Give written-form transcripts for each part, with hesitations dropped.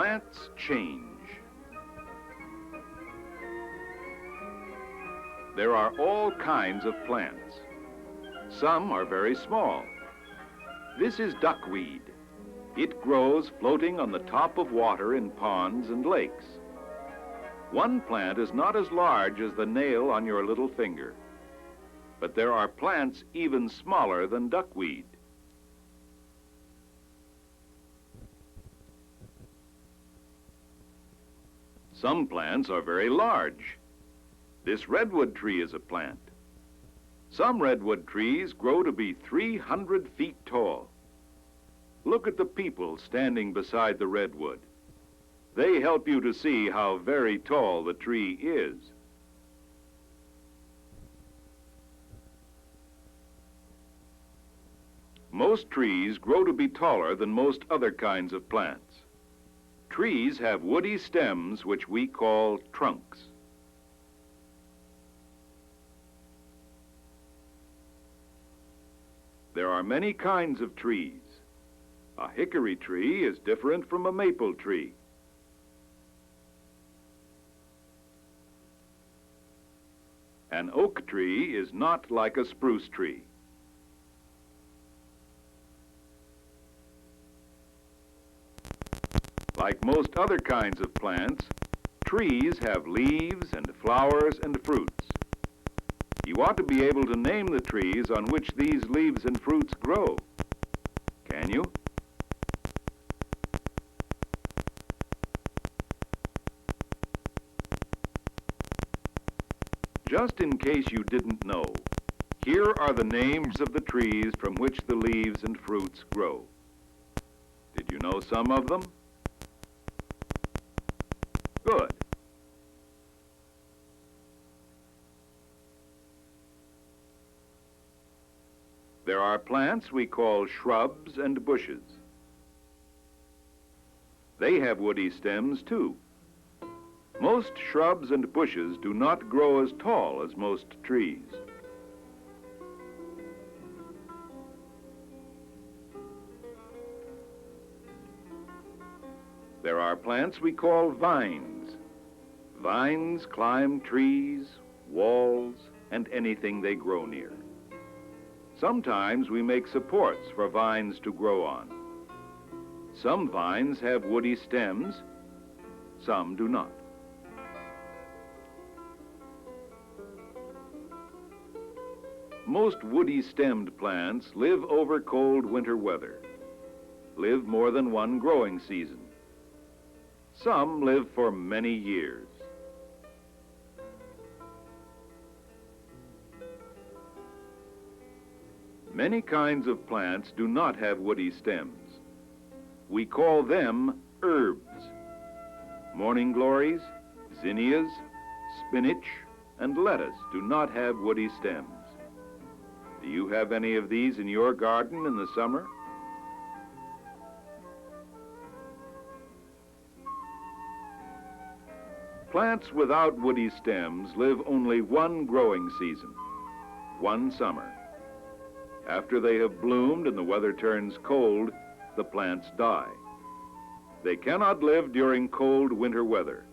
Plants change. There are all kinds of plants. Some are very small. This is duckweed. It grows floating on the top of water in ponds and lakes. One plant is not as large as the nail on your little finger, but there are plants even smaller than duckweed. Some plants are very large. This redwood tree is a plant. Some redwood trees grow to be 300 feet tall. Look at the people standing beside the redwood. They help you to see how very tall the tree is. Most trees grow to be taller than most other kinds of plants. Trees have woody stems which we call trunks. There are many kinds of trees. A hickory tree is different from a maple tree. An oak tree is not like a spruce tree. Like most other kinds of plants, trees have leaves and flowers and fruits. You ought to be able to name the trees on which these leaves and fruits grow. Can you? Just in case you didn't know, here are the names of the trees from which the leaves and fruits grow. Did you know some of them? Good. There are plants we call shrubs and bushes. They have woody stems too. Most shrubs and bushes do not grow as tall as most trees. There are plants we call vines. Vines climb trees, walls, and anything they grow near. Sometimes we make supports for vines to grow on. Some vines have woody stems, some do not. Most woody-stemmed plants live over cold winter weather, live more than one growing season. Some live for many years. Many kinds of plants do not have woody stems. We call them herbs. Morning glories, zinnias, spinach, and lettuce do not have woody stems. Do you have any of these in your garden in the summer? Plants without woody stems live only one growing season, one summer. After they have bloomed and the weather turns cold, the plants die. They cannot live during cold winter weather.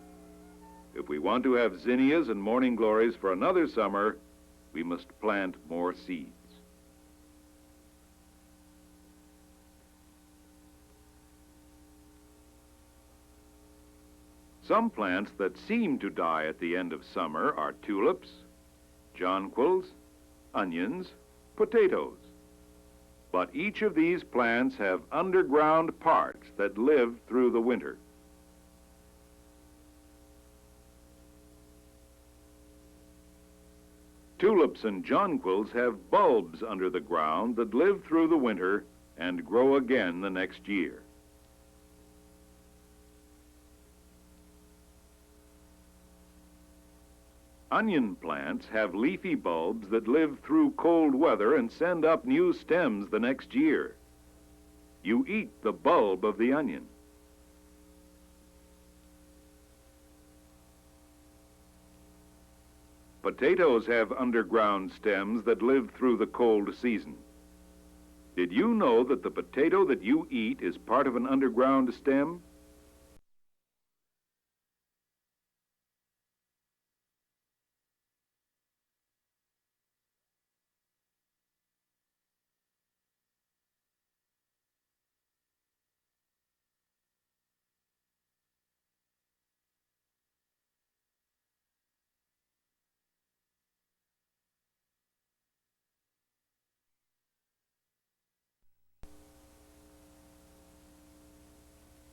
If we want to have zinnias and morning glories for another summer, we must plant more seeds. Some plants that seem to die at the end of summer are tulips, jonquils, onions, potatoes. But each of these plants have underground parts that live through the winter. Tulips and jonquils have bulbs under the ground that live through the winter and grow again the next year. Onion plants have leafy bulbs that live through cold weather and send up new stems the next year. You eat the bulb of the onion. Potatoes have underground stems that live through the cold season. Did you know that the potato that you eat is part of an underground stem?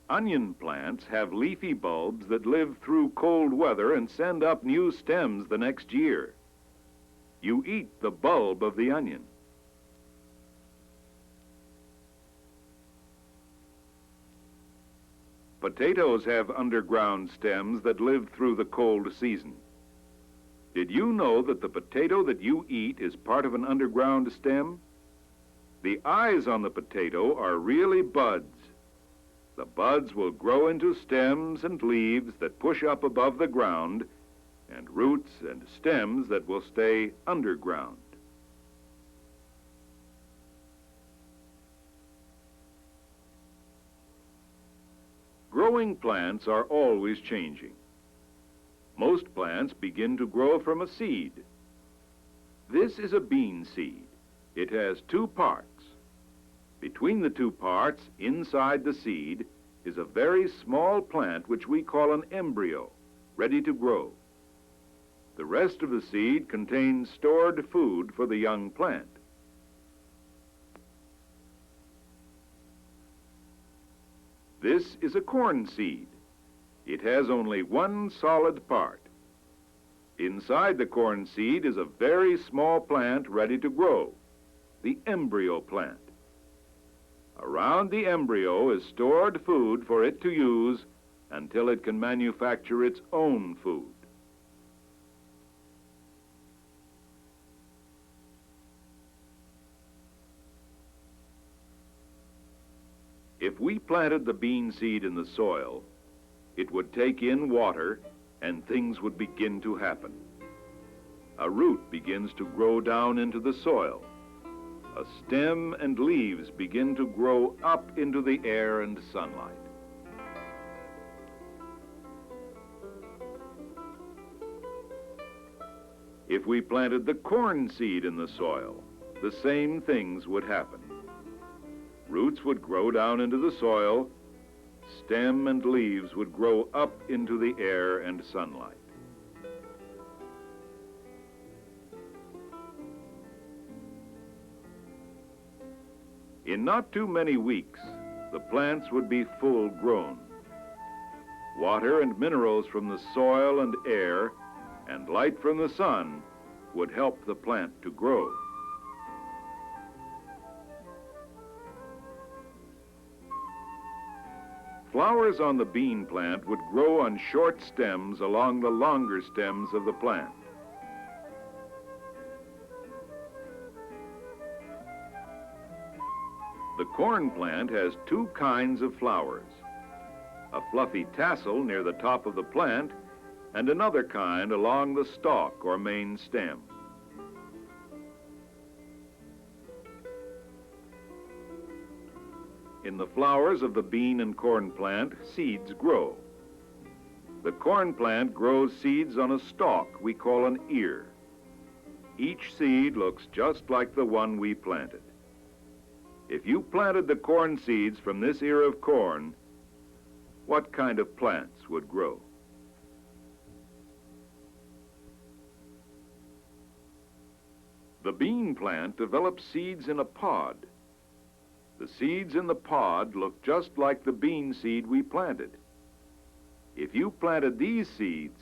Onion plants have leafy bulbs that live through cold weather and send up new stems the next year. You eat the bulb of the onion. Potatoes have underground stems that live through the cold season. Did you know that the potato that you eat is part of an underground stem? The eyes on the potato are really buds. The buds will grow into stems and leaves that push up above the ground, and roots and stems that will stay underground. Growing plants are always changing. Most plants begin to grow from a seed. This is a bean seed. It has two parts. Between the two parts, inside the seed, is a very small plant which we call an embryo, ready to grow. The rest of the seed contains stored food for the young plant. This is a corn seed. It has only one solid part. Inside the corn seed is a very small plant ready to grow, the embryo plant. Around the embryo is stored food for it to use until it can manufacture its own food. If we planted the bean seed in the soil, it would take in water and things would begin to happen. A root begins to grow down into the soil. A stem and leaves begin to grow up into the air and sunlight. If we planted the corn seed in the soil, the same things would happen. Roots would grow down into the soil, stem and leaves would grow up into the air and sunlight. In not too many weeks, the plants would be full grown. Water and minerals from the soil and air and light from the sun would help the plant to grow. Flowers on the bean plant would grow on short stems along the longer stems of the plant. The corn plant has two kinds of flowers, a fluffy tassel near the top of the plant and another kind along the stalk or main stem. In the flowers of the bean and corn plant, seeds grow. The corn plant grows seeds on a stalk we call an ear. Each seed looks just like the one we planted. If you planted the corn seeds from this ear of corn, what kind of plants would grow? The bean plant develops seeds in a pod. The seeds in the pod look just like the bean seed we planted. If you planted these seeds,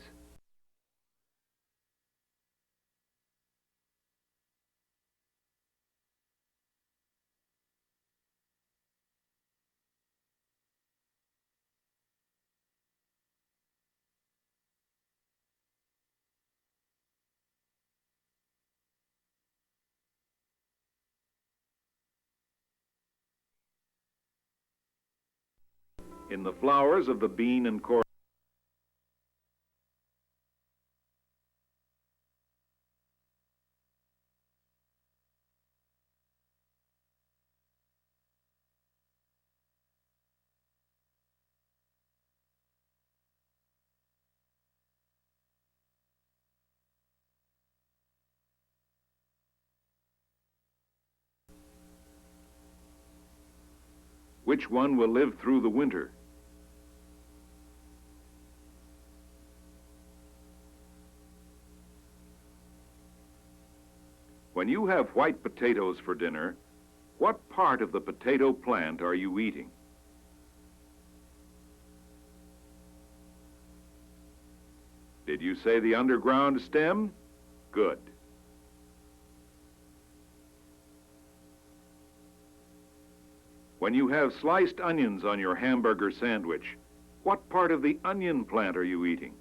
in the flowers of the bean and corn, which one will live through the winter? When you have white potatoes for dinner, what part of the potato plant are you eating? you say the underground stem? Good. When you have sliced onions on your hamburger sandwich, what part of the onion plant are you eating?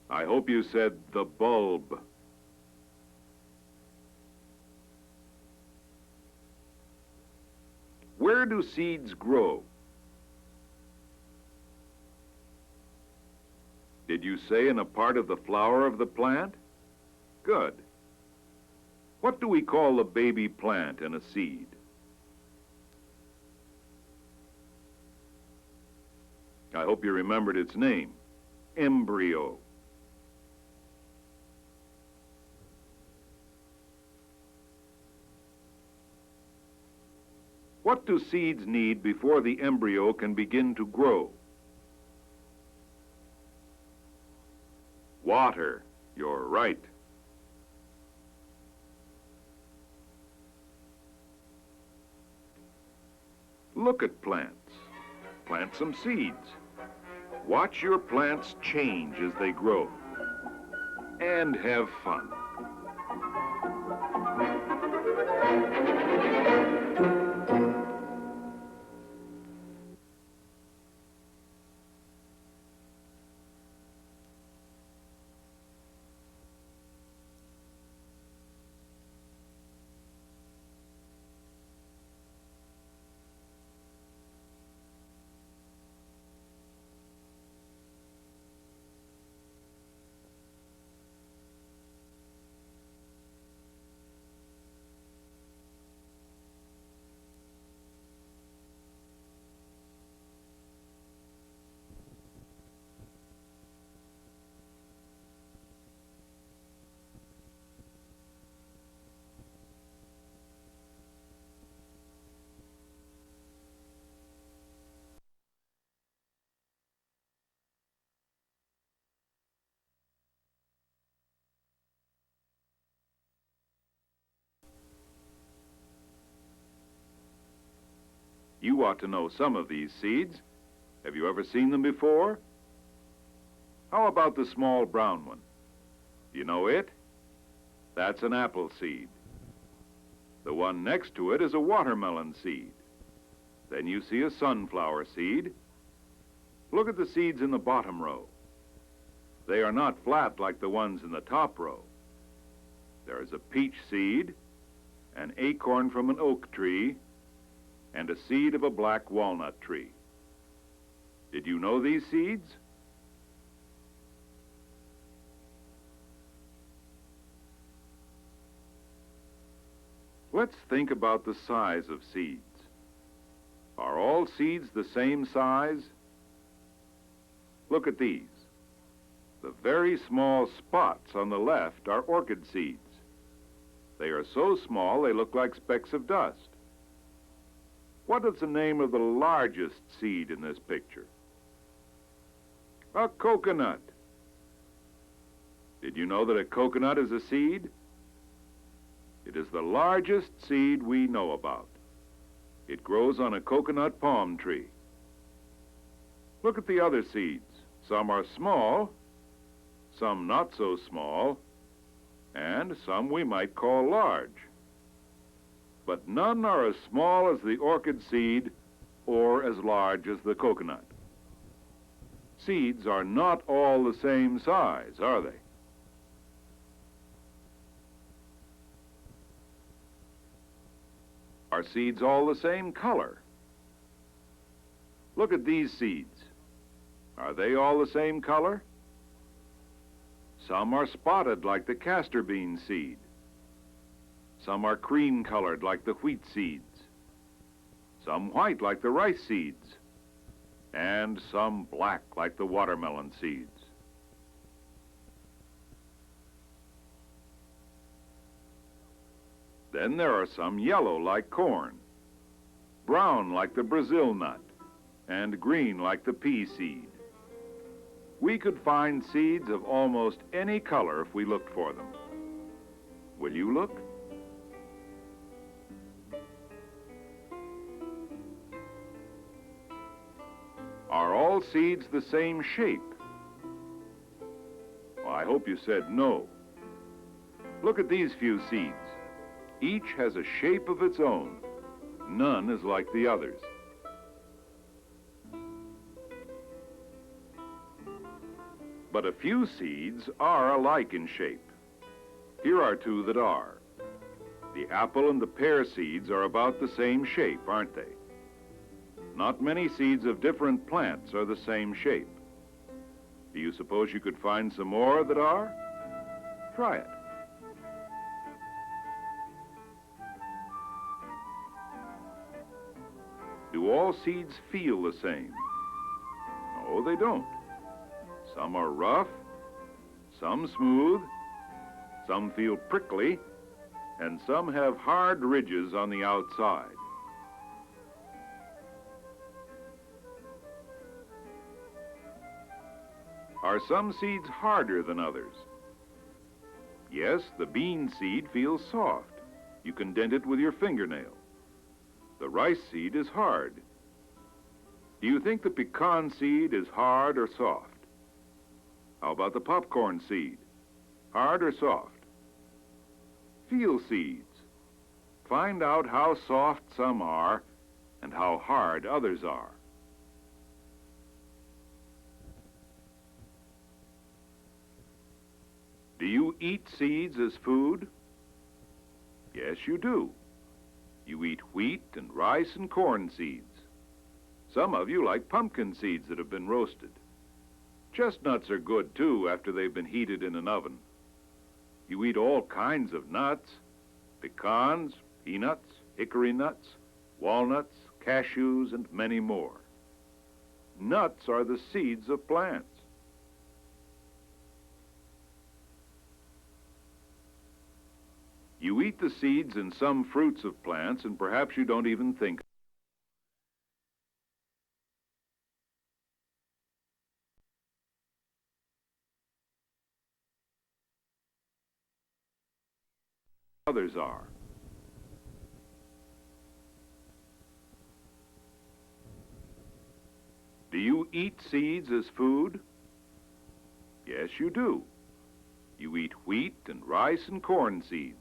I hope you said the bulb. Where do seeds grow? Did you say in a part of the flower of the plant? Good. What do we call the baby plant and a seed? I hope you remembered its name, embryo. What do seeds need before the embryo can begin to grow? Water. You're right. Look at plants. Plant some seeds. Watch your plants change as they grow. And have fun. You ought to know some of these seeds. Have you ever seen them before? How about the small brown one? You know it? That's an apple seed. The one next to it is a watermelon seed. Then you see a sunflower seed. Look at the seeds in the bottom row. They are not flat like the ones in the top row. There is a peach seed, an acorn from an oak tree, and a seed of a black walnut tree. Did you know these seeds? Let's think about the size of seeds. Are all seeds the same size? Look at these. The very small spots on the left are orchid seeds. They are so small they look like specks of dust. What is the name of the largest seed in this picture? A coconut. Did you know that a coconut is a seed? It is the largest seed we know about. It grows on a coconut palm tree. Look at the other seeds. Some are small, some not so small, and some we might call large. But none are as small as the orchid seed or as large as the coconut. Seeds are not all the same size, are they? Are seeds all the same color? Look at these seeds. Are they all the same color? Some are spotted like the castor bean seed. Some are cream-colored like the wheat seeds. Some white like the rice seeds. And some black like the watermelon seeds. Then there are some yellow like corn, brown like the Brazil nut, and green like the pea seed. We could find seeds of almost any color if we looked for them. Will you look? Are all seeds the same shape? Well, I hope you said no. Look at these few seeds. Each has a shape of its own. None is like the others. But a few seeds are alike in shape. Here are two that are. The apple and the pear seeds are about the same shape, aren't they? Not many seeds of different plants are the same shape. Do you suppose you could find some more that are? Try it. Do all seeds feel the same? No, they don't. Some are rough, some smooth, some feel prickly, and some have hard ridges on the outside. Are some seeds harder than others? Yes, the bean seed feels soft. You can dent it with your fingernail. The rice seed is hard. Do you think the pecan seed is hard or soft? How about the popcorn seed? Hard or soft? Feel seeds. Find out how soft some are and how hard others are. Do you eat seeds as food? Yes, you do. You eat wheat and rice and corn seeds. Some of you like pumpkin seeds that have been roasted. Chestnuts are good, too, after they've been heated in an oven. You eat all kinds of nuts: pecans, peanuts, hickory nuts, walnuts, cashews, and many more. Nuts are the seeds of plants. You eat the seeds in some fruits of plants, and perhaps you don't even think. Others are. Do you eat seeds as food? Yes, you do. You eat wheat and rice and corn seeds.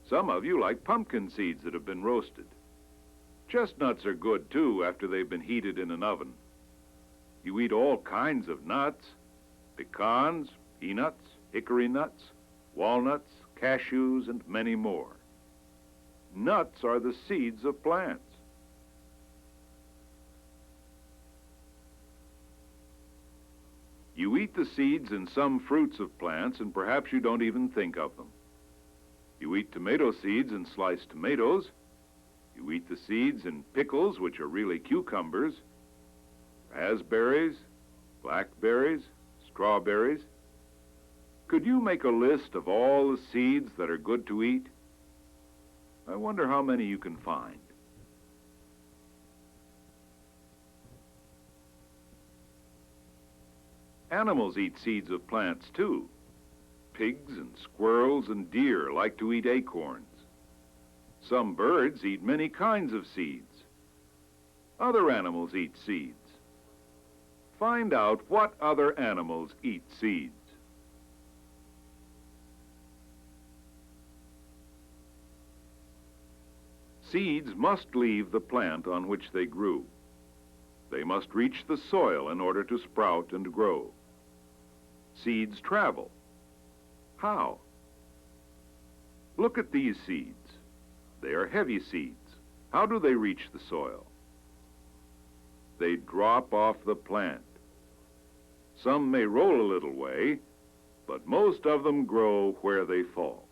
Some of you like pumpkin seeds that have been roasted. Chestnuts are good, too, after they've been heated in an oven. You eat all kinds of nuts: pecans, peanuts, hickory nuts, walnuts, cashews, and many more. Nuts are the seeds of plants. You eat the seeds in some fruits of plants, and perhaps you don't even think of them. You eat tomato seeds in sliced tomatoes. You eat the seeds in pickles, which are really cucumbers, raspberries, blackberries, strawberries. Could you make a list of all the seeds that are good to eat? I wonder how many you can find. Animals eat seeds of plants, too. Pigs and squirrels and deer like to eat acorns. Some birds eat many kinds of seeds. Other animals eat seeds. Find out what other animals eat seeds. Seeds must leave the plant on which they grew. They must reach the soil in order to sprout and grow. Seeds travel. How? Look at these seeds. They are heavy seeds. How do they reach the soil? They drop off the plant. Some may roll a little way, but most of them grow where they fall.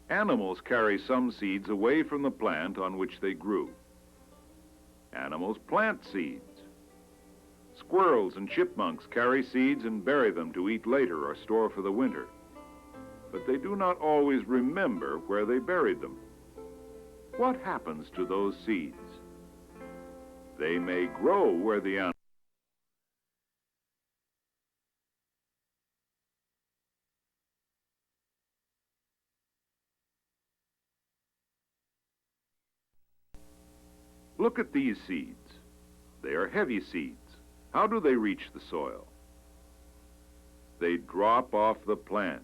Animals carry some seeds away from the plant on which they grew. Animals plant seeds. Squirrels and chipmunks carry seeds and bury them to eat later or store for the winter. But they do not always remember where they buried them. What happens to those seeds? They may grow where the animal Look at these seeds. They are heavy seeds. How do they reach the soil? They drop off the plant.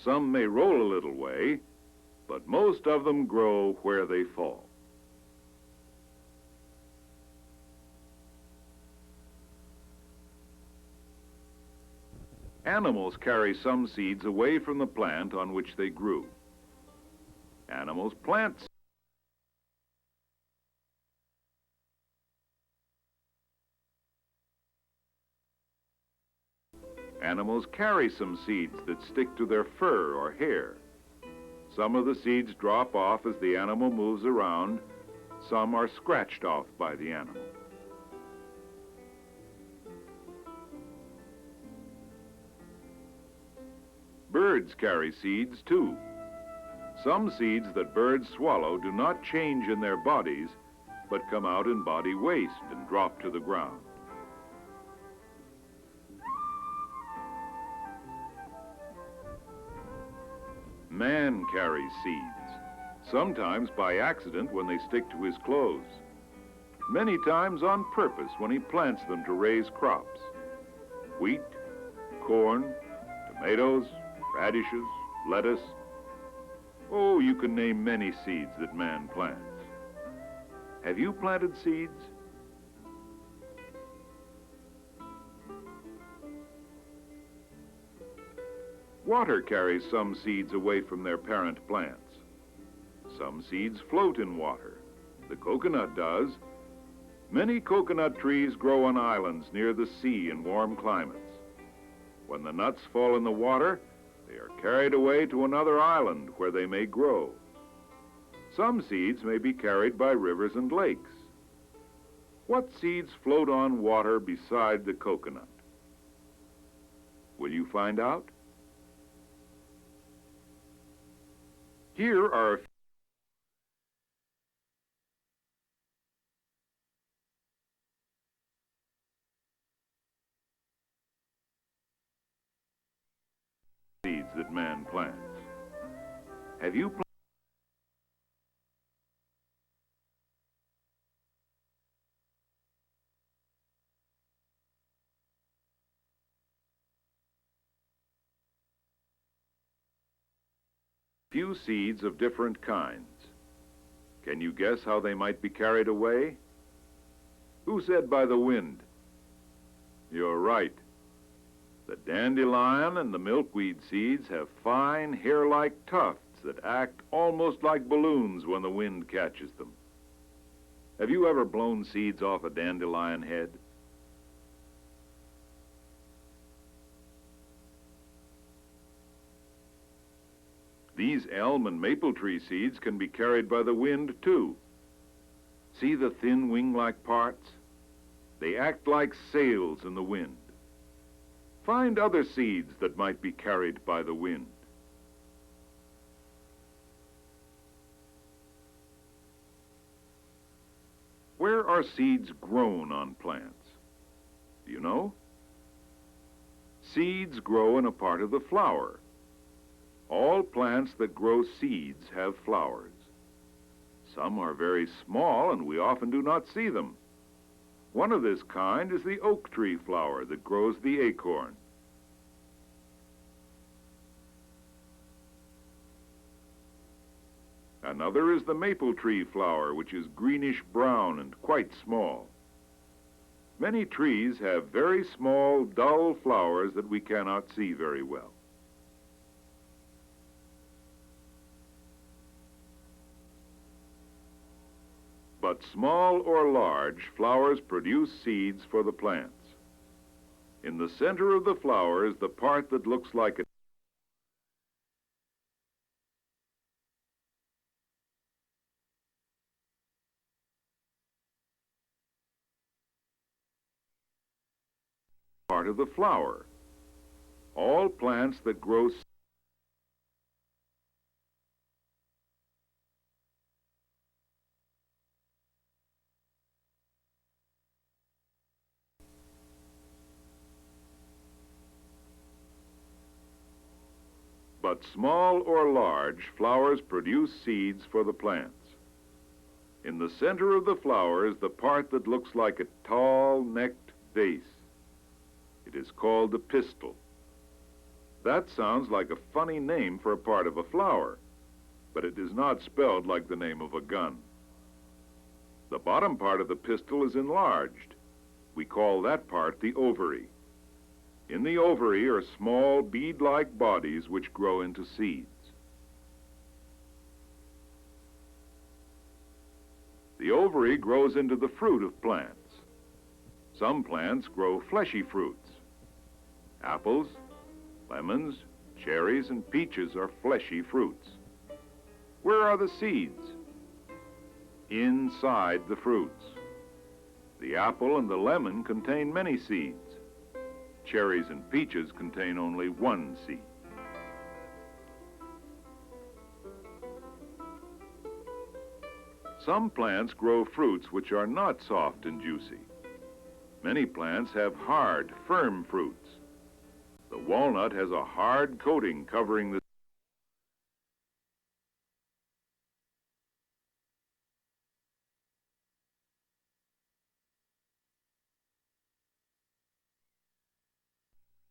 Some may roll a little way, but most of them grow where they fall. Animals carry some seeds away from the plant on which they grew. Animals plant seeds. Animals carry some seeds that stick to their fur or hair. Some of the seeds drop off as the animal moves around. Some are scratched off by the animal. Birds carry seeds too. Some seeds that birds swallow do not change in their bodies, but come out in body waste and drop to the ground. Man carries seeds, sometimes by accident when they stick to his clothes, many times on purpose when he plants them to raise crops. Wheat, corn, tomatoes, radishes, lettuce. Oh, you can name many seeds that man plants. Have you planted seeds? Water carries some seeds away from their parent plants. Some seeds float in water. The coconut does. Many coconut trees grow on islands near the sea in warm climates. When the nuts fall in the water, they are carried away to another island where they may grow. Some seeds may be carried by rivers and lakes. What seeds float on water beside the coconut? Will you find out? Here are a few seeds that man plants. Have you planted few seeds of different kinds? Can you guess how they might be carried away? Who said by the wind? You're right. The dandelion and the milkweed seeds have fine hair-like tufts that act almost like balloons when the wind catches them. Have you ever blown seeds off a dandelion head? These elm and maple tree seeds can be carried by the wind, too. See the thin wing-like parts? They act like sails in the wind. Find other seeds that might be carried by the wind. Where are seeds grown on plants? Do you know? Seeds grow in a part of the flower. All plants that grow seeds have flowers. Some are very small and we often do not see them. One of this kind is the oak tree flower that grows the acorn. Another is the maple tree flower, which is greenish-brown and quite small. Many trees have very small, dull flowers that we cannot see very well. But small or large, flowers produce seeds for the plants. In the center of the flower is the part that looks like a part of the flower. All plants that grow but small or large, flowers produce seeds for the plants. In the center of the flower is the part that looks like a tall-necked vase. It is called the pistil. That sounds like a funny name for a part of a flower, but it is not spelled like the name of a gun. The bottom part of the pistil is enlarged. We call that part the ovary. In the ovary are small bead-like bodies which grow into seeds. The ovary grows into the fruit of plants. Some plants grow fleshy fruits. Apples, lemons, cherries, and peaches are fleshy fruits. Where are the seeds? Inside the fruits. The apple and the lemon contain many seeds. Cherries and peaches contain only one seed. Some plants grow fruits which are not soft and juicy. Many plants have hard, firm fruits. The walnut has a hard coating covering the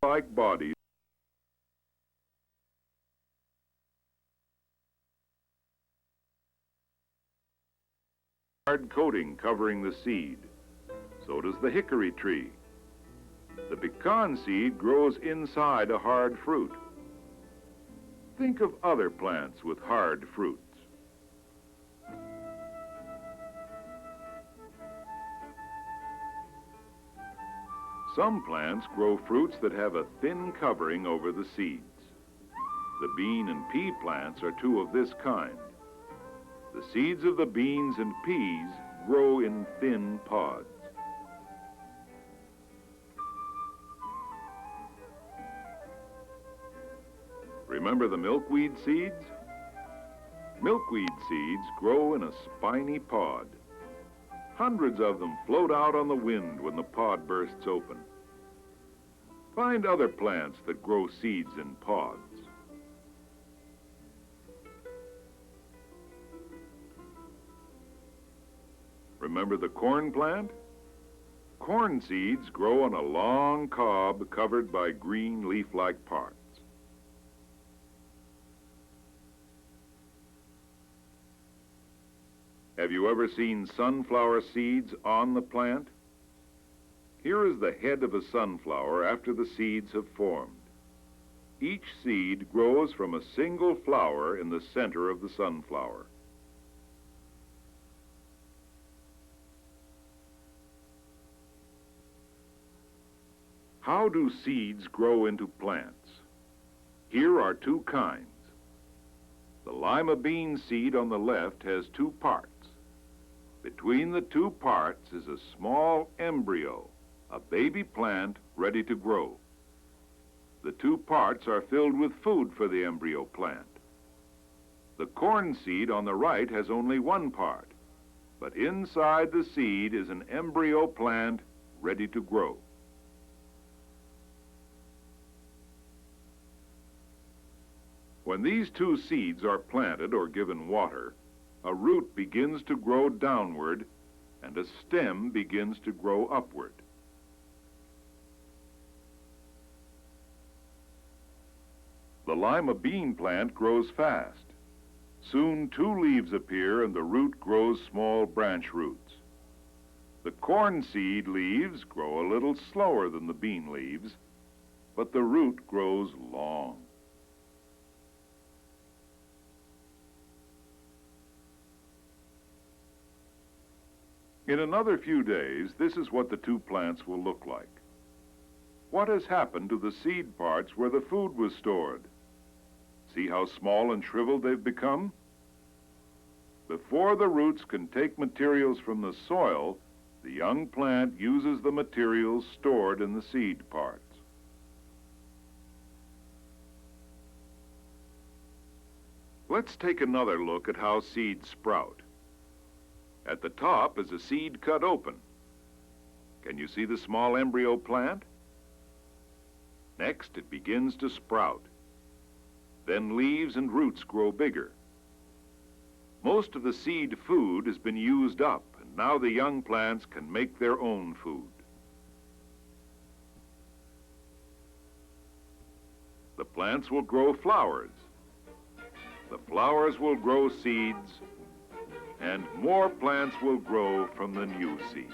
like body. Hard coating covering the seed. So does the hickory tree. The pecan seed grows inside a hard fruit. Think of other plants with hard fruits. Some plants grow fruits that have a thin covering over the seeds. The bean and pea plants are two of this kind. The seeds of the beans and peas grow in thin pods. Remember the milkweed seeds? Milkweed seeds grow in a spiny pod. Hundreds of them float out on the wind when the pod bursts open. Find other plants that grow seeds in pods. Remember the corn plant? Corn seeds grow on a long cob covered by green leaf-like parts. Have you ever seen sunflower seeds on the plant? Here is the head of a sunflower after the seeds have formed. Each seed grows from a single flower in the center of the sunflower. How do seeds grow into plants? Here are two kinds. The lima bean seed on the left has two parts. Between the two parts is a small embryo, a baby plant ready to grow. The two parts are filled with food for the embryo plant. The corn seed on the right has only one part, but inside the seed is an embryo plant ready to grow. When these two seeds are planted or given water, a root begins to grow downward and a stem begins to grow upward. The lima bean plant grows fast. Soon two leaves appear and the root grows small branch roots. The corn seed leaves grow a little slower than the bean leaves, but the root grows long. In another few days, this is what the two plants will look like. What has happened to the seed parts where the food was stored? See how small and shriveled they've become? Before the roots can take materials from the soil, the young plant uses the materials stored in the seed parts. Let's take another look at how seeds sprout. At the top is a seed cut open. Can you see the small embryo plant? Next, it begins to sprout. Then leaves and roots grow bigger. Most of the seed food has been used up, and now the young plants can make their own food. The plants will grow flowers. The flowers will grow seeds, and more plants will grow from the new seed.